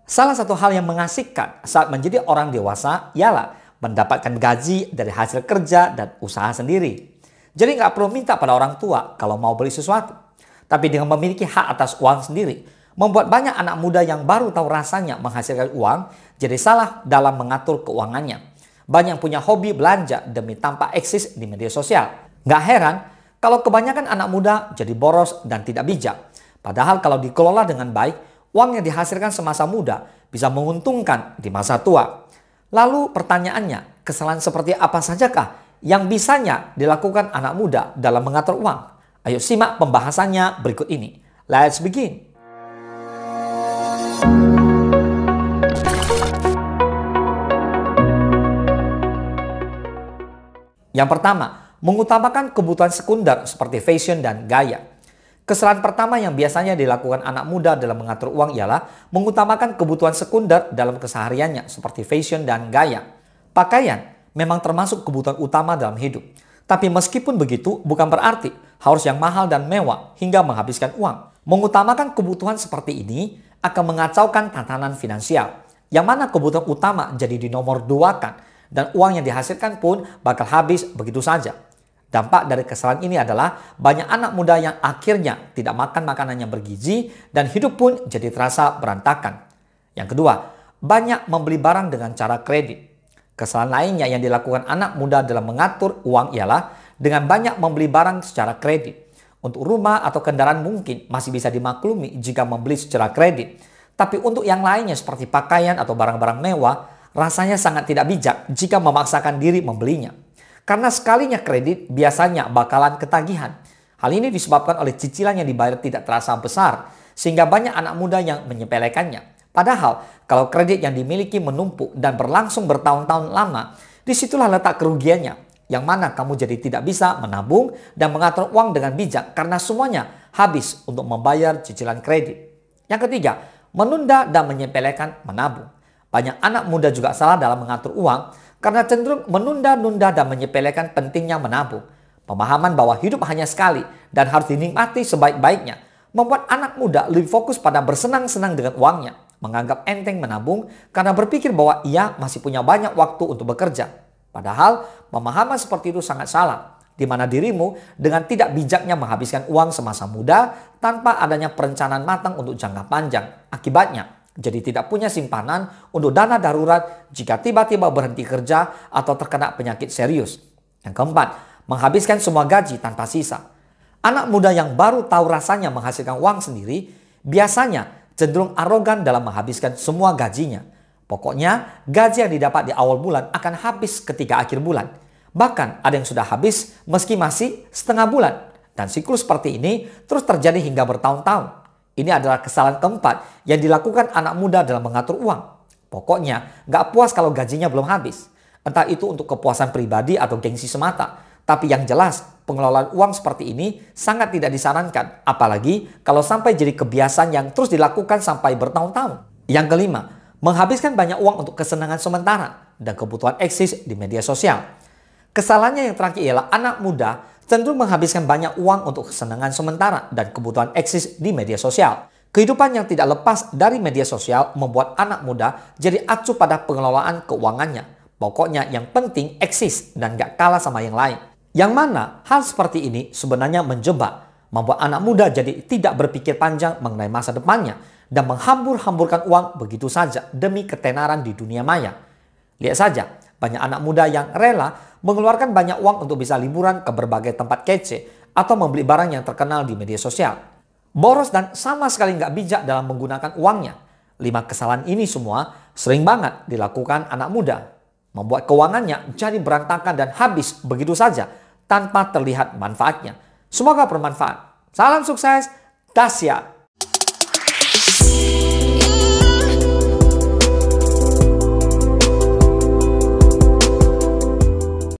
Salah satu hal yang mengasihkan saat menjadi orang dewasa ialah mendapatkan gaji dari hasil kerja dan usaha sendiri. Jadi nggak perlu minta pada orang tua kalau mau beli sesuatu. Tapi dengan memiliki hak atas uang sendiri, membuat banyak anak muda yang baru tahu rasanya menghasilkan uang jadi salah dalam mengatur keuangannya. Banyak punya hobi belanja demi tanpa eksis di media sosial. Nggak heran kalau kebanyakan anak muda jadi boros dan tidak bijak. Padahal kalau dikelola dengan baik, uang yang dihasilkan semasa muda bisa menguntungkan di masa tua. Lalu pertanyaannya, kesalahan seperti apa sajakah yang bisanya dilakukan anak muda dalam mengatur uang? Ayo simak pembahasannya berikut ini. Let's begin. Yang pertama, mengutamakan kebutuhan sekunder seperti fashion dan gaya. Kesalahan pertama yang biasanya dilakukan anak muda dalam mengatur uang ialah mengutamakan kebutuhan sekunder dalam kesehariannya seperti fashion dan gaya. Pakaian memang termasuk kebutuhan utama dalam hidup. Tapi meskipun begitu, bukan berarti harus yang mahal dan mewah hingga menghabiskan uang. Mengutamakan kebutuhan seperti ini akan mengacaukan tatanan finansial, yang mana kebutuhan utama jadi dinomorduakan dan uang yang dihasilkan pun bakal habis begitu saja. Dampak dari kesalahan ini adalah banyak anak muda yang akhirnya tidak makan makanan yang bergizi dan hidup pun jadi terasa berantakan. Yang kedua, banyak membeli barang dengan cara kredit. Kesalahan lainnya yang dilakukan anak muda dalam mengatur uang ialah dengan banyak membeli barang secara kredit. Untuk rumah atau kendaraan mungkin masih bisa dimaklumi jika membeli secara kredit. Tapi untuk yang lainnya seperti pakaian atau barang-barang mewah, rasanya sangat tidak bijak jika memaksakan diri membelinya. Karena sekalinya kredit biasanya bakalan ketagihan. Hal ini disebabkan oleh cicilan yang dibayar tidak terasa besar, sehingga banyak anak muda yang menyepelekannya. Padahal kalau kredit yang dimiliki menumpuk dan berlangsung bertahun-tahun lama, disitulah letak kerugiannya, yang mana kamu jadi tidak bisa menabung dan mengatur uang dengan bijak karena semuanya habis untuk membayar cicilan kredit. Yang ketiga, menunda dan menyepelekan menabung. Banyak anak muda juga salah dalam mengatur uang karena cenderung menunda-nunda dan menyepelekan pentingnya menabung. Pemahaman bahwa hidup hanya sekali dan harus dinikmati sebaik-baiknya membuat anak muda lebih fokus pada bersenang-senang dengan uangnya, menganggap enteng menabung karena berpikir bahwa ia masih punya banyak waktu untuk bekerja. Padahal pemahaman seperti itu sangat salah, di mana dirimu dengan tidak bijaknya menghabiskan uang semasa muda tanpa adanya perencanaan matang untuk jangka panjang. Akibatnya, jadi tidak punya simpanan untuk dana darurat jika tiba-tiba berhenti kerja atau terkena penyakit serius. Yang keempat, menghabiskan semua gaji tanpa sisa. Anak muda yang baru tahu rasanya menghasilkan uang sendiri biasanya cenderung arogan dalam menghabiskan semua gajinya. Pokoknya gaji yang didapat di awal bulan akan habis ketika akhir bulan. Bahkan ada yang sudah habis meski masih setengah bulan. Dan siklus seperti ini terus terjadi hingga bertahun-tahun. Ini adalah kesalahan keempat yang dilakukan anak muda dalam mengatur uang. Pokoknya gak puas kalau gajinya belum habis. Entah itu untuk kepuasan pribadi atau gengsi semata. Tapi yang jelas pengelolaan uang seperti ini sangat tidak disarankan. Apalagi kalau sampai jadi kebiasaan yang terus dilakukan sampai bertahun-tahun. Yang kelima, menghabiskan banyak uang untuk kesenangan sementara dan kebutuhan eksis di media sosial. Kesalahannya yang terakhir ialah anak muda cenderung menghabiskan banyak uang untuk kesenangan sementara dan kebutuhan eksis di media sosial. Kehidupan yang tidak lepas dari media sosial membuat anak muda jadi acuh pada pengelolaan keuangannya. Pokoknya yang penting eksis dan gak kalah sama yang lain. Yang mana hal seperti ini sebenarnya menjebak, membuat anak muda jadi tidak berpikir panjang mengenai masa depannya dan menghambur-hamburkan uang begitu saja demi ketenaran di dunia maya. Lihat saja, banyak anak muda yang rela mengeluarkan banyak uang untuk bisa liburan ke berbagai tempat kece atau membeli barang yang terkenal di media sosial. Boros dan sama sekali nggak bijak dalam menggunakan uangnya. 5 kesalahan ini semua sering banget dilakukan anak muda, membuat keuangannya jadi berantakan dan habis begitu saja tanpa terlihat manfaatnya. Semoga bermanfaat. Salam sukses, dahsyat.